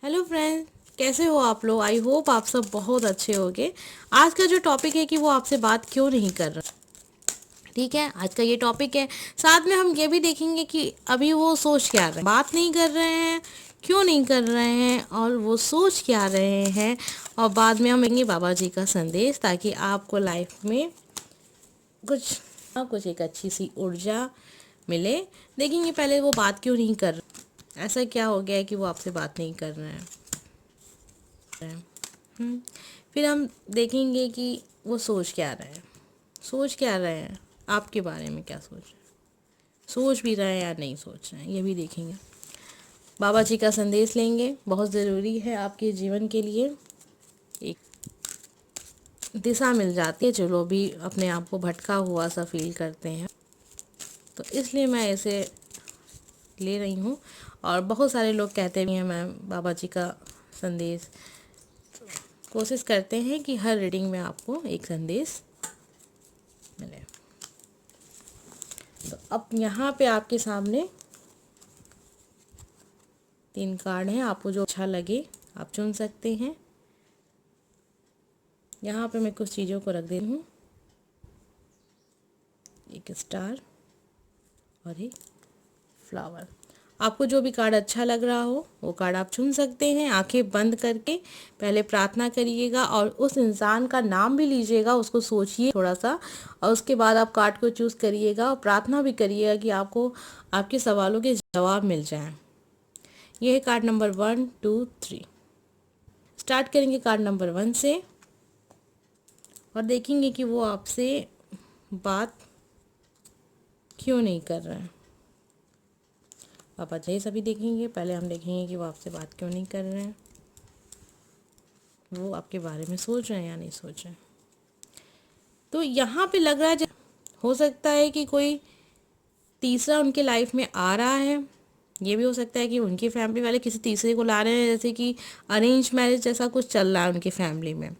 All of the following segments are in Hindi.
हेलो फ्रेंड्स, कैसे हो आप लोग। आई होप आप सब बहुत अच्छे होंगे। आज का जो टॉपिक है कि वो आपसे बात क्यों नहीं कर रहा। ठीक है, आज का ये टॉपिक है। साथ में हम ये भी देखेंगे कि अभी वो सोच क्या रहे हैं, बात नहीं कर रहे हैं, क्यों नहीं कर रहे हैं और वो सोच क्या रहे हैं। और बाद में हम लेंगे बाबा जी का संदेश, ताकि आपको लाइफ में कुछ एक अच्छी सी ऊर्जा मिले। देखेंगे पहले वो बात क्यों नहीं कर रहे, ऐसा क्या हो गया है कि वो आपसे बात नहीं कर रहे हैं। हम्म, फिर हम देखेंगे कि वो सोच क्या रहे हैं, आपके बारे में क्या सोच रहे हैं, सोच भी रहे हैं या नहीं सोच रहे हैं, ये भी देखेंगे। बाबा जी का संदेश लेंगे, बहुत ज़रूरी है आपके जीवन के लिए। एक दिशा मिल जाती है जो लोग भी अपने आप को भटका हुआ सा फील करते हैं, तो इसलिए मैं इसे ले रही हूँ। और बहुत सारे लोग कहते भी हैं मैम बाबा जी का संदेश। कोशिश करते हैं कि हर रीडिंग में आपको एक संदेश मिले। तो अब यहाँ पे आपके सामने 3 कार्ड हैं, आपको जो अच्छा लगे आप चुन सकते हैं। यहाँ पे मैं कुछ चीज़ों को रख दे रही हूँ, एक स्टार और एक फ्लावर। आपको जो भी कार्ड अच्छा लग रहा हो वो कार्ड आप चुन सकते हैं। आंखें बंद करके पहले प्रार्थना करिएगा और उस इंसान का नाम भी लीजिएगा, उसको सोचिए थोड़ा सा, और उसके बाद आप कार्ड को चूज़ करिएगा और प्रार्थना भी करिएगा कि आपको आपके सवालों के जवाब मिल जाएं। ये है कार्ड नंबर 1 2 3। स्टार्ट करेंगे कार्ड नंबर 1 से और देखेंगे कि वो आपसे बात क्यों नहीं कर रहे हैं। पापा जी सभी देखेंगे, पहले हम देखेंगे कि वो आपसे बात क्यों नहीं कर रहे हैं, वो आपके बारे में सोच रहे हैं या नहीं सोच रहे हैं। तो यहाँ पे लग रहा है हो सकता है कि कोई तीसरा उनके लाइफ में आ रहा है। ये भी हो सकता है कि उनकी फैमिली वाले किसी तीसरे को ला रहे हैं, जैसे कि अरेंज मैरिज जैसा कुछ चल रहा है उनकी फैमिली में।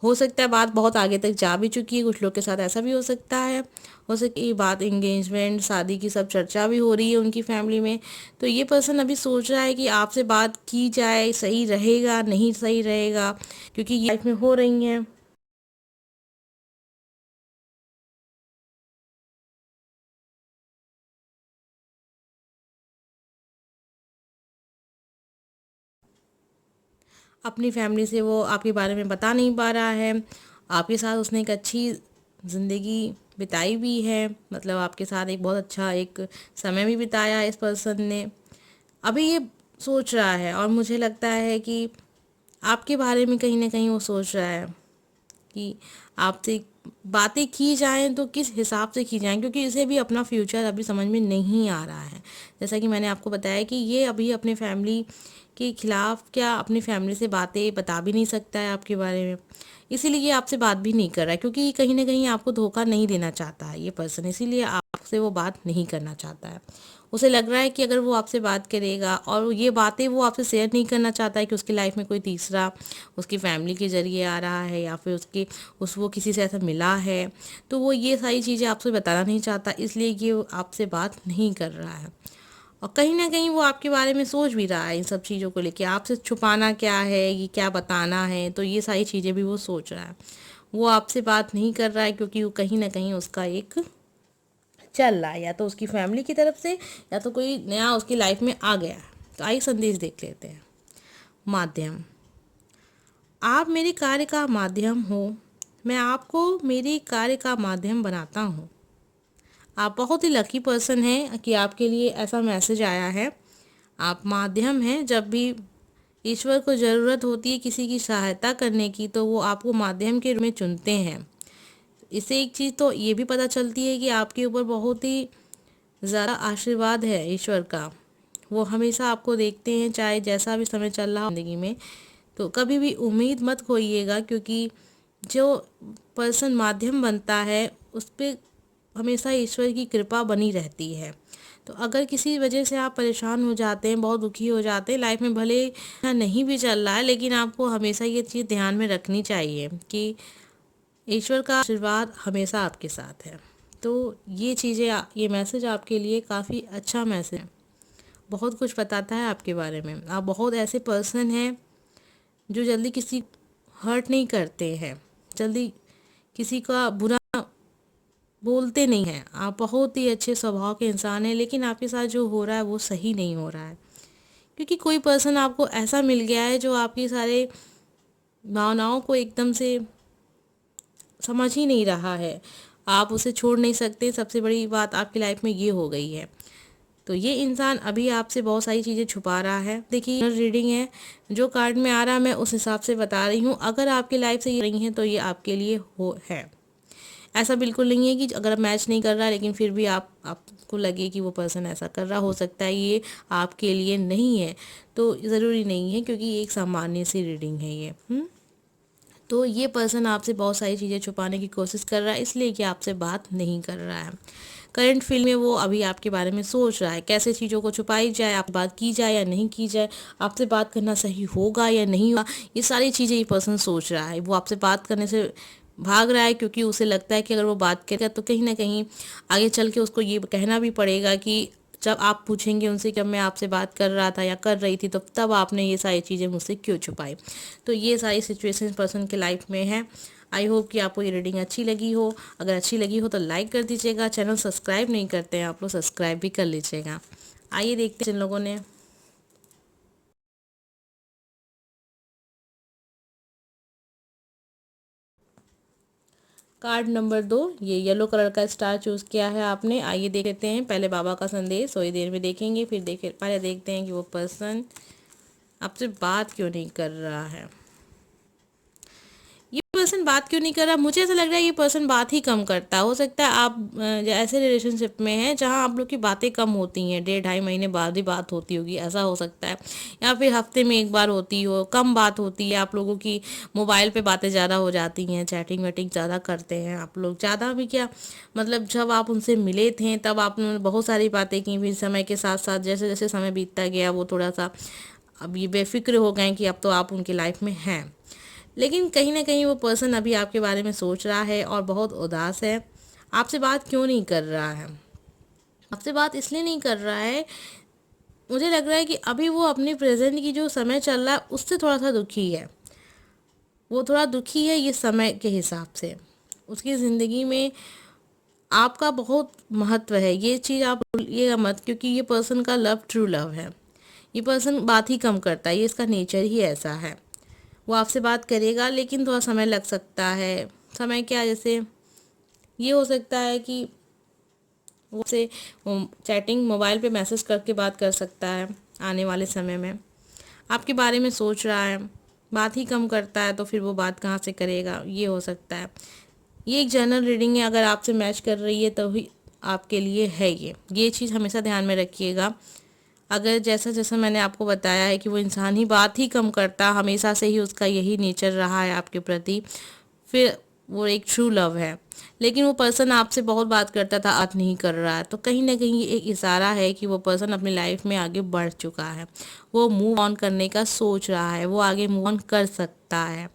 हो सकता है बात बहुत आगे तक जा भी चुकी है, कुछ लोग के साथ ऐसा भी हो सकता है। हो सकता है ये बात एंगेजमेंट शादी की सब चर्चा भी हो रही है उनकी फैमिली में। तो ये पर्सन अभी सोच रहा है कि आपसे बात की जाए, सही रहेगा नहीं सही रहेगा, क्योंकि ये लाइफ में हो रही हैं। अपनी फैमिली से वो आपके बारे में बता नहीं पा रहा है। आपके साथ उसने एक अच्छी ज़िंदगी बिताई भी है, मतलब आपके साथ एक बहुत अच्छा एक समय भी बिताया है इस पर्सन ने। अभी ये सोच रहा है और मुझे लगता है कि आपके बारे में कहीं ना कहीं वो सोच रहा है कि आपसे बातें की जाएं तो किस हिसाब से की जाएं, क्योंकि इसे भी अपना फ्यूचर अभी समझ में नहीं आ रहा है। जैसा कि मैंने आपको बताया कि ये अभी अपने फैमिली के खिलाफ क्या अपनी फैमिली से बातें बता भी नहीं सकता है आपके बारे में, इसीलिए ये आपसे बात भी नहीं कर रहा है, क्योंकि कहीं ना कहीं आपको धोखा नहीं देना चाहता है ये पर्सन, इसीलिए आपसे वो बात नहीं करना चाहता है। उसे लग रहा है कि अगर वो आपसे बात करेगा और ये बातें वो आपसे शेयर नहीं करना चाहता है कि उसकी लाइफ में कोई तीसरा उसकी फैमिली के ज़रिए आ रहा है या फिर वो किसी से ऐसा मिला है, तो वो ये सारी चीज़ें आपसे बताना नहीं चाहता, इसलिए ये आपसे बात नहीं कर रहा है। और कहीं ना कहीं वो आपके बारे में सोच भी रहा है इन सब चीज़ों को लेके, आपसे छुपाना क्या है, ये क्या बताना है, तो ये सारी चीज़ें भी वो सोच रहा है। वो आपसे बात नहीं कर रहा है क्योंकि वो कहीं ना कहीं उसका एक चल रहा है, या तो उसकी फैमिली की तरफ से या तो कोई नया उसकी लाइफ में आ गया है। तो आइए संदेश देख लेते हैं। माध्यम, आप मेरे कार्य का माध्यम हो, मैं आपको मेरे कार्य का माध्यम बनाता हूँ। आप बहुत ही लकी पर्सन हैं कि आपके लिए ऐसा मैसेज आया है। आप माध्यम हैं, जब भी ईश्वर को ज़रूरत होती है किसी की सहायता करने की, तो वो आपको माध्यम के रूप में चुनते हैं। इससे एक चीज़ तो ये भी पता चलती है कि आपके ऊपर बहुत ही ज़्यादा आशीर्वाद है ईश्वर का। वो हमेशा आपको देखते हैं, चाहे जैसा भी समय चल रहा हो ज़िंदगी में। तो कभी भी उम्मीद मत खोइएगा, क्योंकि जो पर्सन माध्यम बनता है उस पर हमेशा ईश्वर की कृपा बनी रहती है। तो अगर किसी वजह से आप परेशान हो जाते हैं, बहुत दुखी हो जाते हैं लाइफ में, भले नहीं भी चल रहा है, लेकिन आपको हमेशा ये चीज़ ध्यान में रखनी चाहिए कि ईश्वर का आशीर्वाद हमेशा आपके साथ है। तो ये चीज़ें ये मैसेज आपके लिए काफ़ी अच्छा मैसेज है। बहुत कुछ बताता है आपके बारे में। आप बहुत ऐसे पर्सन हैं जो जल्दी किसी हर्ट नहीं करते हैं, जल्दी किसी का बुरा बोलते नहीं हैं। आप बहुत ही अच्छे स्वभाव के इंसान हैं, लेकिन आपके साथ जो हो रहा है वो सही नहीं हो रहा है, क्योंकि कोई पर्सन आपको ऐसा मिल गया है जो आपकी सारे भावनाओं को एकदम से समझ ही नहीं रहा है। आप उसे छोड़ नहीं सकते। सबसे बड़ी बात आपकी लाइफ में ये हो गई है। तो ये इंसान अभी आपसे बहुत सारी चीज़ें छुपा रहा है। देखिए, रीडिंग है, जो कार्ड में आ रहा है मैं उस हिसाब से बता रही हूँ। अगर आपकी लाइफ से ये रही हैं तो ये आपके लिए हो है। ऐसा बिल्कुल नहीं है कि अगर मैच नहीं कर रहा है लेकिन फिर भी आपको लगे कि वो पर्सन ऐसा कर रहा, हो सकता है ये आपके लिए नहीं है। तो ज़रूरी नहीं है, क्योंकि ये एक सामान्य सी रीडिंग है ये। तो ये पर्सन आपसे बहुत सारी चीज़ें छुपाने की कोशिश कर रहा है, इसलिए कि आपसे बात नहीं कर रहा है। करंट फील में वो अभी आपके बारे में सोच रहा है, कैसे चीज़ों को छुपाई जाए, आप बात की जाए या नहीं की जाए, आपसे बात करना सही होगा या नहीं होगा, ये सारी चीज़ें ये पर्सन सोच रहा है। वो आपसे बात करने से भाग रहा है, क्योंकि उसे लगता है कि अगर वो बात करेगा तो कहीं ना कहीं आगे चल के उसको ये कहना भी पड़ेगा कि जब आप पूछेंगे उनसे कि मैं आपसे बात कर रहा था या कर रही थी तो तब आपने ये सारी चीज़ें मुझसे क्यों छुपाई। तो ये सारी सिचुएशन पर्सन के लाइफ में है। आई होप कि आपको ये रीडिंग अच्छी लगी हो। अगर अच्छी लगी हो तो लाइक कर दीजिएगा। चैनल सब्सक्राइब नहीं करते हैं आप लोग, सब्सक्राइब भी कर लीजिएगा। आइए देखते हैं जिन लोगों ने कार्ड नंबर 2, ये येलो कलर का स्टार चूज़ किया है आपने। आइए देख लेते हैं। पहले बाबा का संदेश थोड़ी देर में देखेंगे, फिर पहले देखते हैं कि वो पर्सन आपसे बात क्यों नहीं कर रहा है। ये पर्सन बात क्यों नहीं कर रहा, मुझे ऐसा लग रहा है ये पर्सन बात ही कम करता है। हो सकता है आप ऐसे रिलेशनशिप में हैं जहां आप लोग की बातें कम होती हैं, 1.5 महीने बाद ही बात होती होगी, ऐसा हो सकता है। या फिर हफ्ते में एक बार होती हो, कम बात होती है आप लोगों की। मोबाइल पे बातें ज़्यादा हो जाती हैं, चैटिंग वेटिंग ज़्यादा करते हैं आप लोग। ज़्यादा भी क्या, मतलब जब आप उनसे मिले थे तब आपने बहुत सारी बातें की, फिर समय के साथ साथ जैसे जैसे समय बीतता गया वो थोड़ा सा अब ये बेफिक्र हो गए कि अब तो आप उनकी लाइफ में हैं। लेकिन कहीं ना कहीं वो पर्सन अभी आपके बारे में सोच रहा है और बहुत उदास है। आपसे बात क्यों नहीं कर रहा है? आपसे बात इसलिए नहीं कर रहा है, मुझे लग रहा है कि अभी वो अपने प्रेजेंट की जो समय चल रहा है उससे थोड़ा सा दुखी है। वो थोड़ा दुखी है ये समय के हिसाब से। उसकी ज़िंदगी में आपका बहुत महत्व है, ये चीज़ आप भूलिएगा मत, क्योंकि ये पर्सन का लव ट्रू लव है। ये पर्सन बात ही कम करता है, ये इसका नेचर ही ऐसा है। वो आपसे बात करेगा लेकिन थोड़ा समय लग सकता है। समय क्या, जैसे ये हो सकता है कि वो से चैटिंग मोबाइल पे मैसेज करके बात कर सकता है आने वाले समय में। आपके बारे में सोच रहा है, बात ही कम करता है, तो फिर वो बात कहाँ से करेगा, ये हो सकता है। ये एक जनरल रीडिंग है, अगर आपसे मैच कर रही है तो ही आपके लिए है ये चीज़ हमेशा ध्यान में रखिएगा। अगर जैसा जैसा मैंने आपको बताया है कि वो इंसान ही बात ही कम करता, हमेशा से ही उसका यही नेचर रहा है आपके प्रति, फिर वो एक ट्रू लव है। लेकिन वो पर्सन आपसे बहुत बात करता था, आज नहीं कर रहा है, तो कहीं ना कहीं ये एक इशारा है कि वो पर्सन अपनी लाइफ में आगे बढ़ चुका है। वो मूव ऑन करने का सोच रहा है, वो आगे मूव ऑन कर सकता है।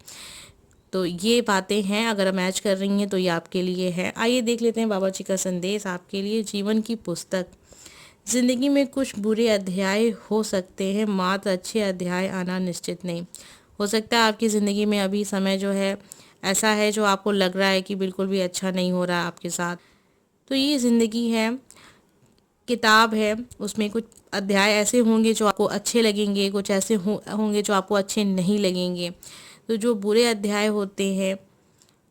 तो ये बातें हैं, अगर मैच कर रही हैं तो ये आपके लिए है। आइए देख लेते हैं बाबा जी का संदेश आपके लिए। जीवन की पुस्तक, जिंदगी में कुछ बुरे अध्याय हो सकते हैं, मात्र अच्छे अध्याय आना निश्चित नहीं। हो सकता है आपकी ज़िंदगी में अभी समय जो है ऐसा है जो आपको लग रहा है कि बिल्कुल भी अच्छा नहीं हो रहा आपके साथ। तो ये ज़िंदगी है, किताब है, उसमें कुछ अध्याय ऐसे होंगे जो आपको अच्छे लगेंगे, कुछ ऐसे होंगे जो आपको अच्छे नहीं लगेंगे। तो जो बुरे अध्याय होते हैं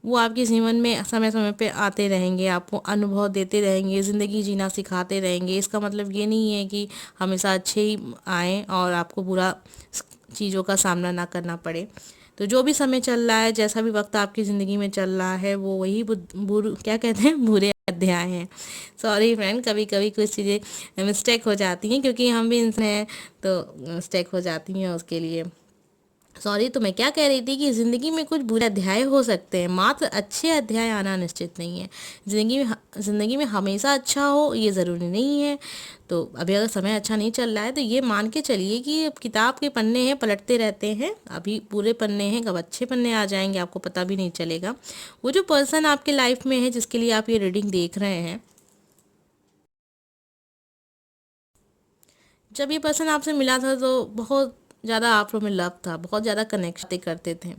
वो आपके जीवन में समय समय पे आते रहेंगे, आपको अनुभव देते रहेंगे, ज़िंदगी जीना सिखाते रहेंगे। इसका मतलब ये नहीं है कि हमेशा अच्छे ही आएँ और आपको बुरा चीज़ों का सामना ना करना पड़े। तो जो भी समय चल रहा है, जैसा भी वक्त आपकी ज़िंदगी में चल रहा है, वो वही क्या कहते हैं, बुरे अध्याय हैं। सॉरी फ्रेंड, कभी कभी कुछ चीज़ें मिस्टेक हो जाती हैं, क्योंकि हम भी इंसान हैं तो मिस्टेक हो जाती हैं, उसके लिए सॉरी। तो मैं क्या कह रही थी कि ज़िंदगी में कुछ बुरे अध्याय हो सकते हैं, मात्र अच्छे अध्याय आना निश्चित नहीं है। ज़िंदगी में हमेशा अच्छा हो ये ज़रूरी नहीं है। तो अभी अगर समय अच्छा नहीं चल रहा है तो ये मान के चलिए कि अब किताब के पन्ने हैं, पलटते रहते हैं। अभी पूरे पन्ने हैं, कब अच्छे पन्ने आ जाएंगे आपको पता भी नहीं चलेगा। वो जो पर्सन आपके लाइफ में है जिसके लिए आप ये रीडिंग देख रहे हैं, जब ये पर्सन आपसे मिला था तो बहुत ज़्यादा आप लोग में लव था, बहुत ज़्यादा कनेक्ट करते थे,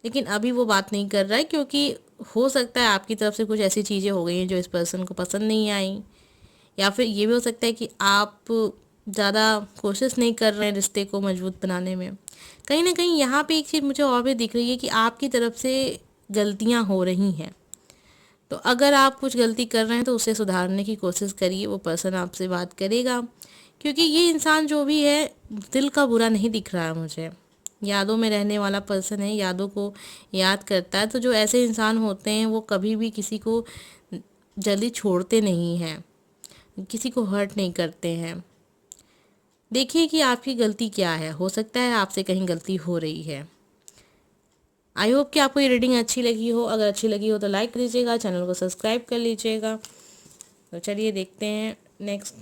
लेकिन अभी वो बात नहीं कर रहा है क्योंकि हो सकता है आपकी तरफ से कुछ ऐसी चीज़ें हो गई हैं जो इस पर्सन को पसंद नहीं आई, या फिर ये भी हो सकता है कि आप ज़्यादा कोशिश नहीं कर रहे हैं रिश्ते को मजबूत बनाने में। कहीं ना कहीं यहाँ पे एक चीज़ मुझे और भी दिख रही है कि आपकी तरफ से गलतियाँ हो रही हैं। तो अगर आप कुछ गलती कर रहे हैं तो उसे सुधारने की कोशिश करिए, वो पर्सन आपसे बात करेगा, क्योंकि ये इंसान जो भी है दिल का बुरा नहीं दिख रहा है मुझे। यादों में रहने वाला पर्सन है, यादों को याद करता है। तो जो ऐसे इंसान होते हैं वो कभी भी किसी को जल्दी छोड़ते नहीं हैं, किसी को हर्ट नहीं करते हैं। देखिए कि आपकी गलती क्या है, हो सकता है आपसे कहीं गलती हो रही है। आई होप कि आपको ये रीडिंग अच्छी लगी हो। अगर अच्छी लगी हो तो लाइक कर दीजिएगा, चैनल को सब्सक्राइब कर लीजिएगा। तो चलिए देखते हैं नेक्स्ट।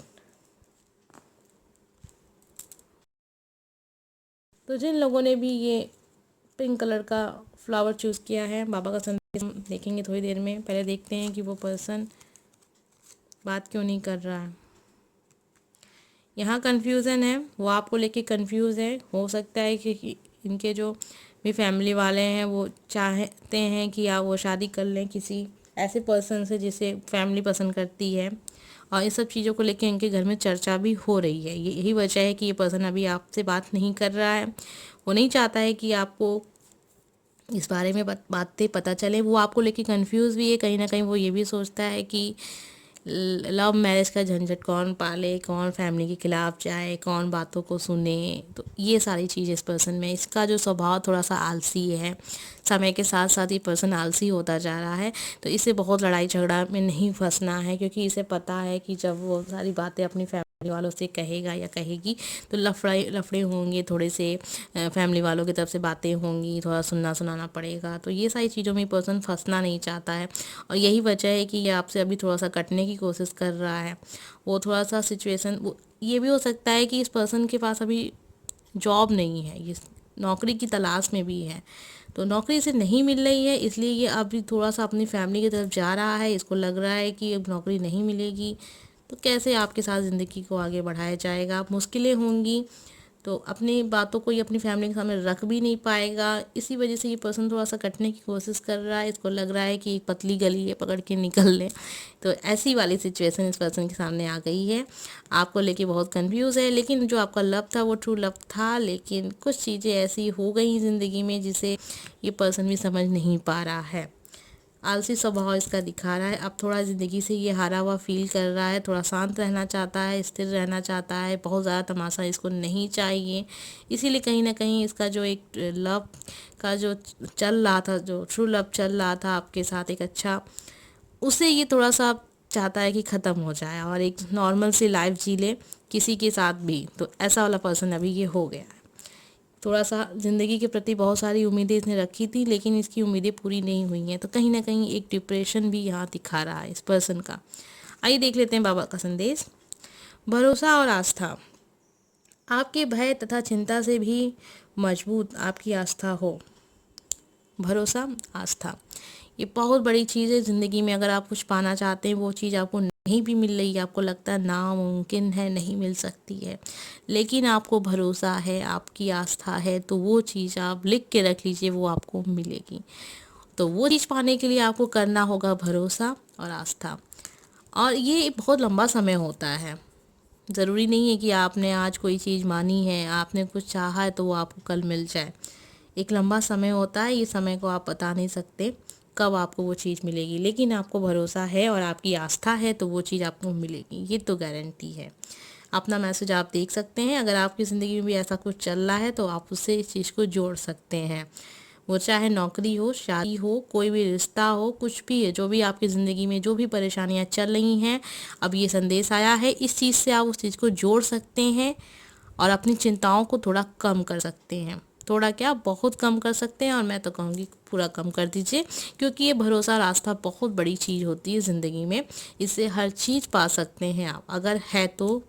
तो जिन लोगों ने भी ये पिंक कलर का फ्लावर चूज़ किया है, बाबा का संदेश हम देखेंगे थोड़ी देर में। पहले देखते हैं कि वो पर्सन बात क्यों नहीं कर रहा है। यहाँ कन्फ्यूज़न है, वो आपको लेके कन्फ्यूज़ है। हो सकता है कि इनके जो भी फैमिली वाले हैं वो चाहते हैं कि आप वो शादी कर लें किसी ऐसे पर्सन से जिसे फैमिली पसंद करती है, और इस सब चीज़ों को लेके इनके घर में चर्चा भी हो रही है। यही वजह है कि ये पर्सन अभी आपसे बात नहीं कर रहा है। वो नहीं चाहता है कि आपको इस बारे में बातें पता चले। वो आपको लेके कंफ्यूज भी है। कहीं ना कहीं वो ये भी सोचता है कि लव मैरिज का झंझट कौन पाले, कौन फैमिली के खिलाफ जाए, कौन बातों को सुने। तो ये सारी चीज़ इस पर्सन में, इसका जो स्वभाव थोड़ा सा आलसी है, समय के साथ साथ ये पर्सन आलसी होता जा रहा है। तो इसे बहुत लड़ाई झगड़ा में नहीं फंसना है, क्योंकि इसे पता है कि जब वो सारी बातें अपनी फैमिली वालों से कहेगा या कहेगी तो लफड़े होंगे, थोड़े से फैमिली वालों की तरफ से बातें होंगी, थोड़ा सुनना सुनाना पड़ेगा। तो ये सारी चीज़ों में पर्सन फंसना नहीं चाहता है, और यही वजह है कि ये आपसे अभी थोड़ा सा कटने की कोशिश कर रहा है। वो थोड़ा सा सिचुएशन, वो ये भी हो सकता है कि इस पर्सन के पास अभी जॉब नहीं है, ये नौकरी की तलाश में भी है। तो नौकरी से नहीं मिल रही है, इसलिए ये अभी थोड़ा सा अपनी फैमिली की तरफ जा रहा है। इसको लग रहा है कि अब नौकरी नहीं मिलेगी तो कैसे आपके साथ ज़िंदगी को आगे बढ़ाया जाएगा, मुश्किलें होंगी। तो अपनी बातों को ये अपनी फैमिली के सामने रख भी नहीं पाएगा। इसी वजह से ये पर्सन थोड़ा सा कटने की कोशिश कर रहा है। इसको लग रहा है कि एक पतली गली है, पकड़ के निकल ले। तो ऐसी वाली सिचुएशन इस पर्सन के सामने आ गई है। आपको लेके बहुत कंफ्यूज है, लेकिन जो आपका लव था वो ट्रू लव था। लेकिन कुछ चीज़ें ऐसी हो गई ज़िंदगी में जिसे ये पर्सन भी समझ नहीं पा रहा है। आलसी स्वभाव इसका दिखा रहा है। अब थोड़ा ज़िंदगी से ये हारा हुआ फील कर रहा है, थोड़ा शांत रहना चाहता है, स्थिर रहना चाहता है। बहुत ज़्यादा तमाशा इसको नहीं चाहिए। इसीलिए कहीं ना कहीं इसका जो एक लव का जो चल रहा था, जो ट्रू लव चल रहा था आपके साथ एक अच्छा, उसे ये थोड़ा सा चाहता है कि ख़त्म हो जाए और एक नॉर्मल सी लाइफ जी ले किसी के साथ भी। तो ऐसा वाला पर्सन अभी ये हो गया है। थोड़ा सा ज़िंदगी के प्रति बहुत सारी उम्मीदें इसने रखी थी, लेकिन इसकी उम्मीदें पूरी नहीं हुई हैं। तो कहीं ना कहीं एक डिप्रेशन भी यहाँ दिखा रहा है इस पर्सन का। आइए देख लेते हैं बाबा का संदेश। भरोसा और आस्था। आपके भय तथा चिंता से भी मजबूत आपकी आस्था हो। भरोसा, आस्था, ये बहुत बड़ी चीज़ है ज़िंदगी में। अगर आप कुछ पाना चाहते हैं, वो चीज़ आपको नहीं भी मिल रही है, आपको लगता है नामुमकिन है, नहीं मिल सकती है, लेकिन आपको भरोसा है, आपकी आस्था है, तो वो चीज़ आप लिख के रख लीजिए, वो आपको मिलेगी। तो वो चीज़ पाने के लिए आपको करना होगा भरोसा और आस्था। और ये बहुत लंबा समय होता है। ज़रूरी नहीं है कि आपने आज कोई चीज़ मानी है, आपने कुछ चाहा है तो वो आपको कल मिल जाए। एक लंबा समय होता है, ये समय को आप बता नहीं सकते कब आपको वो चीज़ मिलेगी, लेकिन आपको भरोसा है और आपकी आस्था है तो वो चीज़ आपको मिलेगी, ये तो गारंटी है। अपना मैसेज आप देख सकते हैं। अगर आपकी ज़िंदगी में भी ऐसा कुछ चल रहा है तो आप उससे इस चीज़ को जोड़ सकते हैं। वो चाहे नौकरी हो, शादी हो, कोई भी रिश्ता हो, कुछ भी है, जो भी आपकी ज़िंदगी में जो भी परेशानियाँ चल रही हैं, अब ये संदेश आया है, इस चीज़ से आप उस चीज़ को जोड़ सकते हैं और अपनी चिंताओं को थोड़ा कम कर सकते हैं। थोड़ा क्या, बहुत कम कर सकते हैं, और मैं तो कहूँगी पूरा कम कर दीजिए, क्योंकि ये भरोसा रास्ता बहुत बड़ी चीज़ होती है ज़िंदगी में। इससे हर चीज़ पा सकते हैं आप, अगर है तो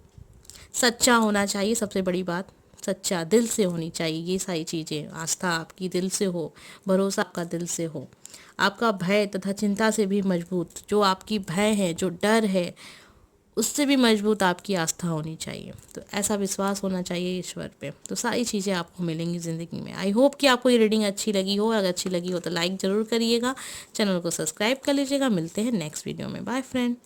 सच्चा होना चाहिए। सबसे बड़ी बात, सच्चा दिल से होनी चाहिए ये सारी चीज़ें। आस्था आपकी दिल से हो, भरोसा आपका दिल से हो, आपका भय तथा चिंता से भी मजबूत। जो आपकी भय है, जो डर है, उससे भी मजबूत आपकी आस्था होनी चाहिए। तो ऐसा विश्वास होना चाहिए ईश्वर पे, तो सारी चीज़ें आपको मिलेंगी ज़िंदगी में। आई होप कि आपको ये रीडिंग अच्छी लगी हो। अगर अच्छी लगी हो तो लाइक ज़रूर करिएगा, चैनल को सब्सक्राइब कर लीजिएगा। मिलते हैं नेक्स्ट वीडियो में। Bye friend.